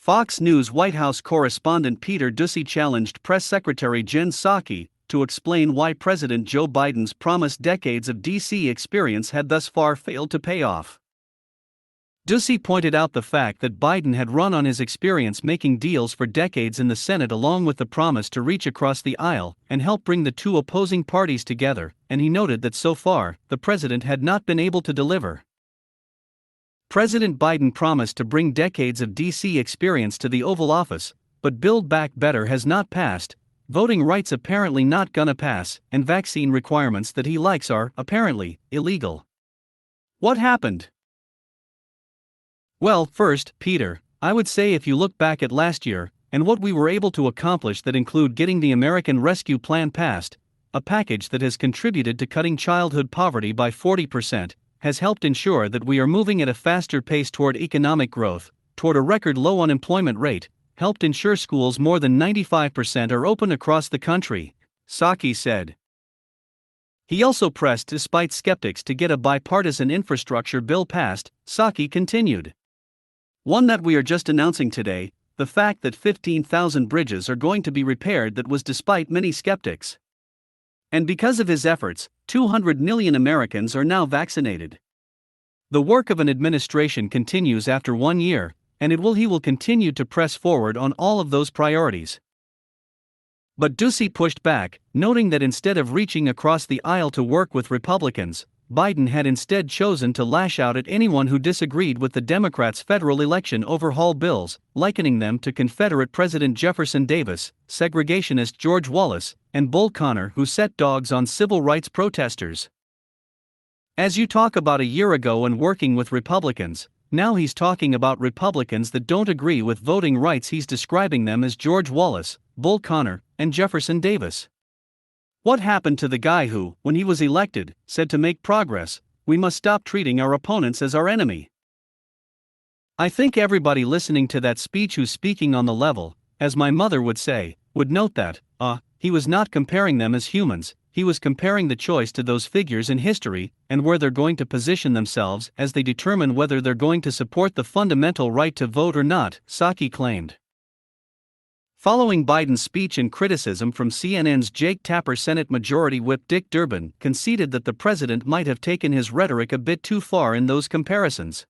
Fox News White House correspondent Peter Doocy challenged Press Secretary Jen Psaki to explain why President Joe Biden's promised decades of D.C. experience had thus far failed to pay off. Doocy pointed out the fact that Biden had run on his experience making deals for decades in the Senate along with the promise to reach across the aisle and help bring the two opposing parties together, and he noted that so far, the president had not been able to deliver. President Biden promised to bring decades of D.C. experience to the Oval Office, but Build Back Better has not passed, voting rights apparently not gonna pass, and vaccine requirements that he likes are, apparently, illegal. What happened? Well, first, Peter, I would say if you look back at last year, and what we were able to accomplish that include getting the American Rescue Plan passed, a package that has contributed to cutting childhood poverty by 40%, has helped ensure that we are moving at a faster pace toward economic growth, toward a record low unemployment rate, helped ensure schools more than 95% are open across the country, Psaki said. He also pressed despite skeptics to get a bipartisan infrastructure bill passed, Psaki continued. One that we are just announcing today, the fact that 15,000 bridges are going to be repaired that was despite many skeptics. And because of his efforts, 200 million Americans are now vaccinated. The work of an administration continues after 1 year, and he will continue to press forward on all of those priorities. But Doocy pushed back, noting that instead of reaching across the aisle to work with Republicans, Biden had instead chosen to lash out at anyone who disagreed with the Democrats' federal election overhaul bills, likening them to Confederate President Jefferson Davis, segregationist George Wallace, and Bull Connor who set dogs on civil rights protesters. As you talk about a year ago and working with Republicans, now he's talking about Republicans that don't agree with voting rights. He's describing them as George Wallace, Bull Connor, and Jefferson Davis. What happened to the guy who, when he was elected, said to make progress, we must stop treating our opponents as our enemy? I think everybody listening to that speech who's speaking on the level, as my mother would say, would note that, he was not comparing them as humans, he was comparing the choice to those figures in history and where they're going to position themselves as they determine whether they're going to support the fundamental right to vote or not, Psaki claimed. Following Biden's speech and criticism from CNN's Jake Tapper, Senate Majority Whip Dick Durbin conceded that the president might have taken his rhetoric a bit too far in those comparisons.